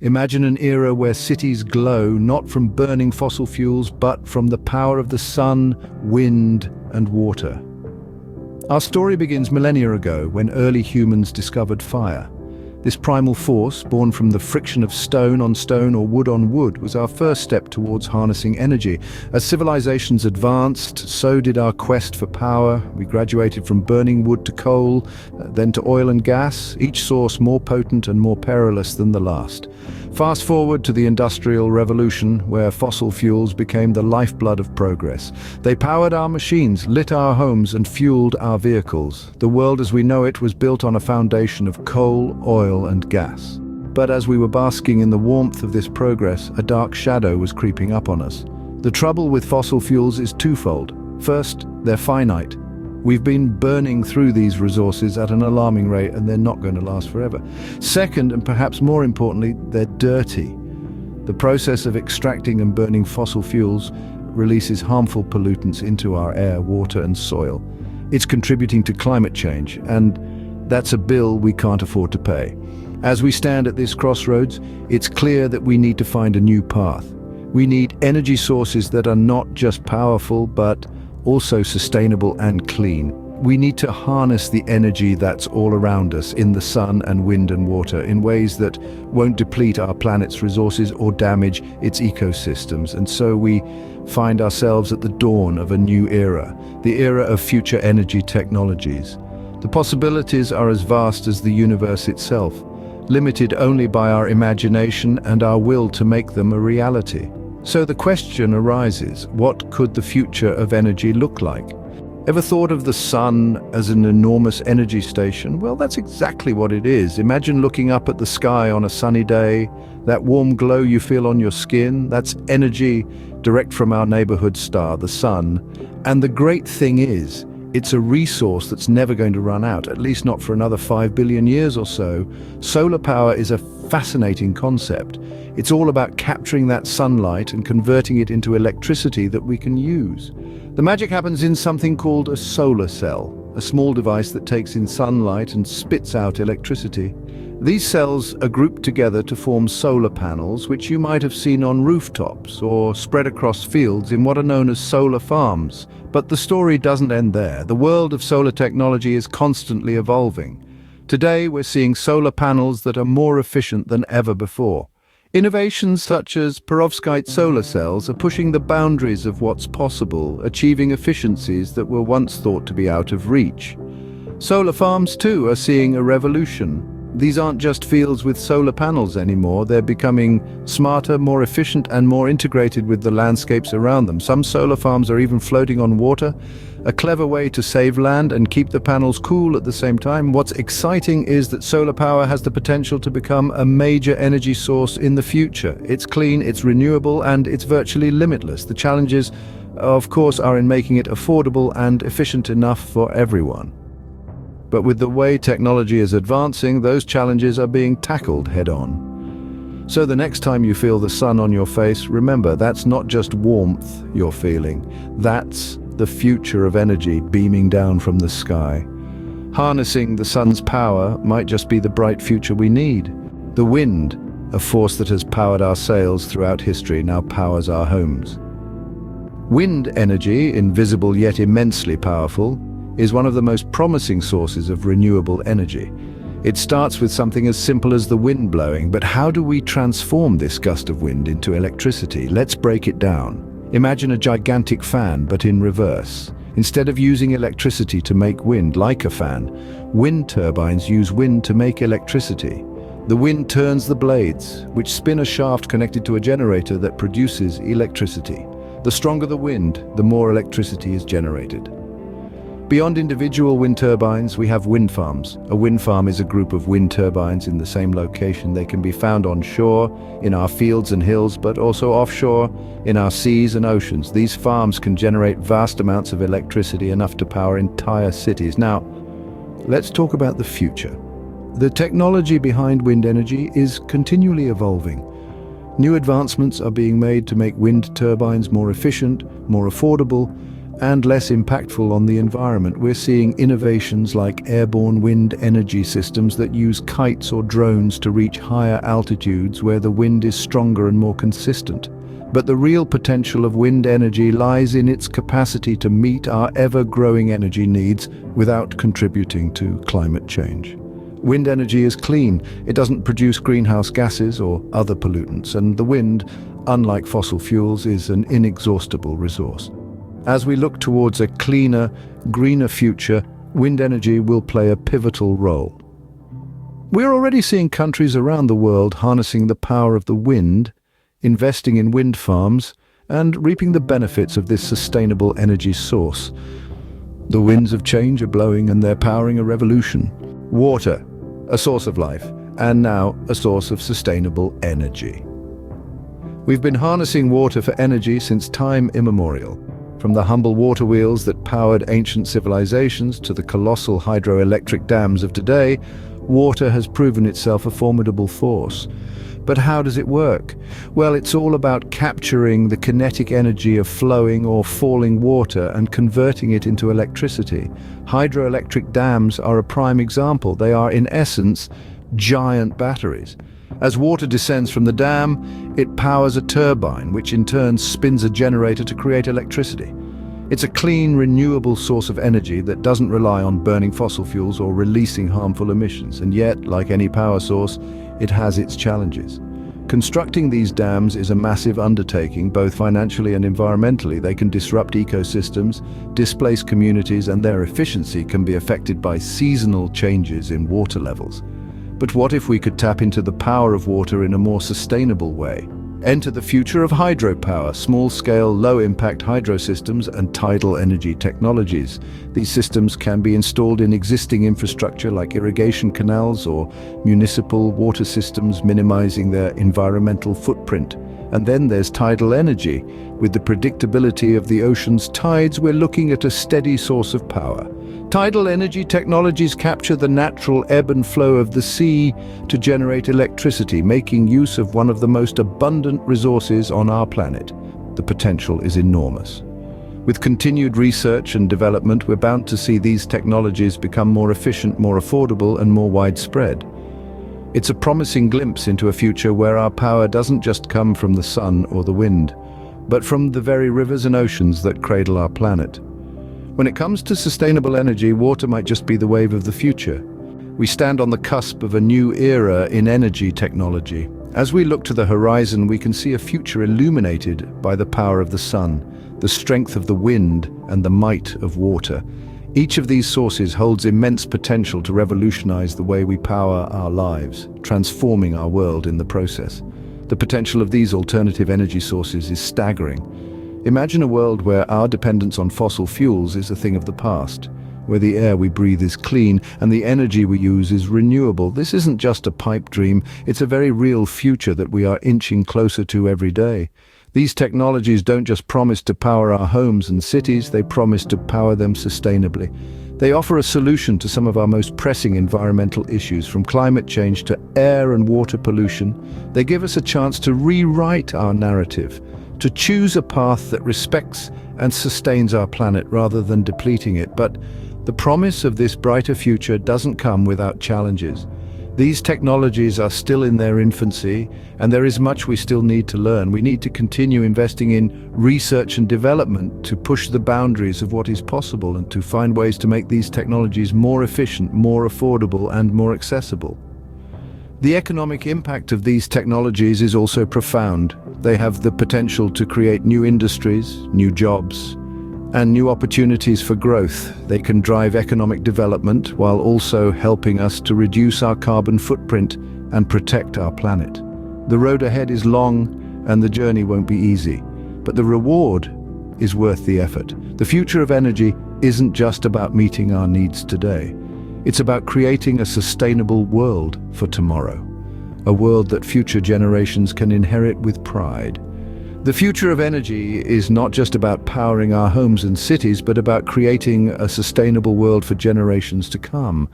Imagine an era where cities glow not from burning fossil fuels, but from the power of the sun, wind, and water. Our story begins millennia ago when early humans discovered fire. This primal force, born from the friction of stone on stone or wood on wood, was our first step towards harnessing energy. As civilizations advanced, so did our quest for power. We graduated from burning wood to coal, then to oil and gas, each source more potent and more perilous than the last. Fast forward to the Industrial Revolution, where fossil fuels became the lifeblood of progress. They powered our machines, lit our homes, and fueled our vehicles. The world as we know it was built on a foundation of coal, oil, and gas. But as we were basking in the warmth of this progress, a dark shadow was creeping up on us. The trouble with fossil fuels is twofold. First, they're finite. We've been burning through these resources at an alarming rate, and they're not going to last forever. Second, and perhaps more importantly, they're dirty. The process of extracting and burning fossil fuels releases harmful pollutants into our air, water, and soil. It's contributing to climate change, and that's a bill we can't afford to pay. As we stand at this crossroads, it's clear that we need to find a new path. We need energy sources that are not just powerful, but also sustainable and clean. We need to harness the energy that's all around us in the sun and wind and water in ways that won't deplete our planet's resources or damage its ecosystems. And so we find ourselves at the dawn of a new era, the era of future energy technologies. The possibilities are as vast as the universe itself, limited only by our imagination and our will to make them a reality. So the question arises, what could the future of energy look like? Ever thought of the sun as an enormous energy station? Well, that's exactly what it is. Imagine looking up at the sky on a sunny day, that warm glow you feel on your skin, that's energy direct from our neighborhood star, the sun. And the great thing is, it's a resource that's never going to run out, at least not for another 5 billion years or so. Solar power is a fascinating concept. It's all about capturing that sunlight and converting it into electricity that we can use. The magic happens in something called a solar cell, a small device that takes in sunlight and spits out electricity. These cells are grouped together to form solar panels, which you might have seen on rooftops or spread across fields in what are known as solar farms. But the story doesn't end there. The world of solar technology is constantly evolving. Today, we're seeing solar panels that are more efficient than ever before. Innovations such as perovskite solar cells are pushing the boundaries of what's possible, achieving efficiencies that were once thought to be out of reach. Solar farms, too, are seeing a revolution. These aren't just fields with solar panels anymore. They're becoming smarter, more efficient, and more integrated with the landscapes around them. Some solar farms are even floating on water, a clever way to save land and keep the panels cool at the same time. What's exciting is that solar power has the potential to become a major energy source in the future. It's clean, it's renewable, and it's virtually limitless. The challenges, of course, are in making it affordable and efficient enough for everyone. But with the way technology is advancing, those challenges are being tackled head-on. So the next time you feel the sun on your face, remember, that's not just warmth you're feeling. That's the future of energy beaming down from the sky. Harnessing the sun's power might just be the bright future we need. The wind, a force that has powered our sails throughout history, now powers our homes. Wind energy, invisible yet immensely powerful, is one of the most promising sources of renewable energy. It starts with something as simple as the wind blowing, but how do we transform this gust of wind into electricity? Let's break it down. Imagine a gigantic fan, but in reverse. Instead of using electricity to make wind like a fan, wind turbines use wind to make electricity. The wind turns the blades, which spin a shaft connected to a generator that produces electricity. The stronger the wind, the more electricity is generated. Beyond individual wind turbines, we have wind farms. A wind farm is a group of wind turbines in the same location. They can be found on shore, in our fields and hills, but also offshore, in our seas and oceans. These farms can generate vast amounts of electricity, enough to power entire cities. Now, let's talk about the future. The technology behind wind energy is continually evolving. New advancements are being made to make wind turbines more efficient, more affordable, and less impactful on the environment. We're seeing innovations like airborne wind energy systems that use kites or drones to reach higher altitudes where the wind is stronger and more consistent. But the real potential of wind energy lies in its capacity to meet our ever-growing energy needs without contributing to climate change. Wind energy is clean. It doesn't produce greenhouse gases or other pollutants, and the wind, unlike fossil fuels, is an inexhaustible resource. As we look towards a cleaner, greener future, wind energy will play a pivotal role. We're already seeing countries around the world harnessing the power of the wind, investing in wind farms, and reaping the benefits of this sustainable energy source. The winds of change are blowing, and they're powering a revolution. Water, a source of life, and now a source of sustainable energy. We've been harnessing water for energy since time immemorial. From the humble water wheels that powered ancient civilizations to the colossal hydroelectric dams of today, water has proven itself a formidable force. But how does it work? Well, it's all about capturing the kinetic energy of flowing or falling water and converting it into electricity. Hydroelectric dams are a prime example. They are, in essence, giant batteries. As water descends from the dam, it powers a turbine, which in turn spins a generator to create electricity. It's a clean, renewable source of energy that doesn't rely on burning fossil fuels or releasing harmful emissions. And yet, like any power source, it has its challenges. Constructing these dams is a massive undertaking, both financially and environmentally. They can disrupt ecosystems, displace communities, and their efficiency can be affected by seasonal changes in water levels. But what if we could tap into the power of water in a more sustainable way? Enter the future of hydropower, small-scale, low-impact hydro systems and tidal energy technologies. These systems can be installed in existing infrastructure like irrigation canals or municipal water systems, minimizing their environmental footprint. And then there's tidal energy. With the predictability of the ocean's tides, we're looking at a steady source of power. Tidal energy technologies capture the natural ebb and flow of the sea to generate electricity, making use of one of the most abundant resources on our planet. The potential is enormous. With continued research and development, we're bound to see these technologies become more efficient, more affordable, and more widespread. It's a promising glimpse into a future where our power doesn't just come from the sun or the wind, but from the very rivers and oceans that cradle our planet. When it comes to sustainable energy, water might just be the wave of the future. We stand on the cusp of a new era in energy technology. As we look to the horizon, we can see a future illuminated by the power of the sun, the strength of the wind, and the might of water. Each of these sources holds immense potential to revolutionize the way we power our lives, transforming our world in the process. The potential of these alternative energy sources is staggering. Imagine a world where our dependence on fossil fuels is a thing of the past, where the air we breathe is clean and the energy we use is renewable. This isn't just a pipe dream, it's a very real future that we are inching closer to every day. These technologies don't just promise to power our homes and cities, they promise to power them sustainably. They offer a solution to some of our most pressing environmental issues, from climate change to air and water pollution. They give us a chance to rewrite our narrative, to choose a path that respects and sustains our planet rather than depleting it. But the promise of this brighter future doesn't come without challenges. These technologies are still in their infancy, and there is much we still need to learn. We need to continue investing in research and development to push the boundaries of what is possible and to find ways to make these technologies more efficient, more affordable, and more accessible. The economic impact of these technologies is also profound. They have the potential to create new industries, new jobs, and new opportunities for growth. They can drive economic development while also helping us to reduce our carbon footprint and protect our planet. The road ahead is long and the journey won't be easy, but the reward is worth the effort. The future of energy isn't just about meeting our needs today. It's about creating a sustainable world for tomorrow, a world that future generations can inherit with pride. The future of energy is not just about powering our homes and cities, but about creating a sustainable world for generations to come.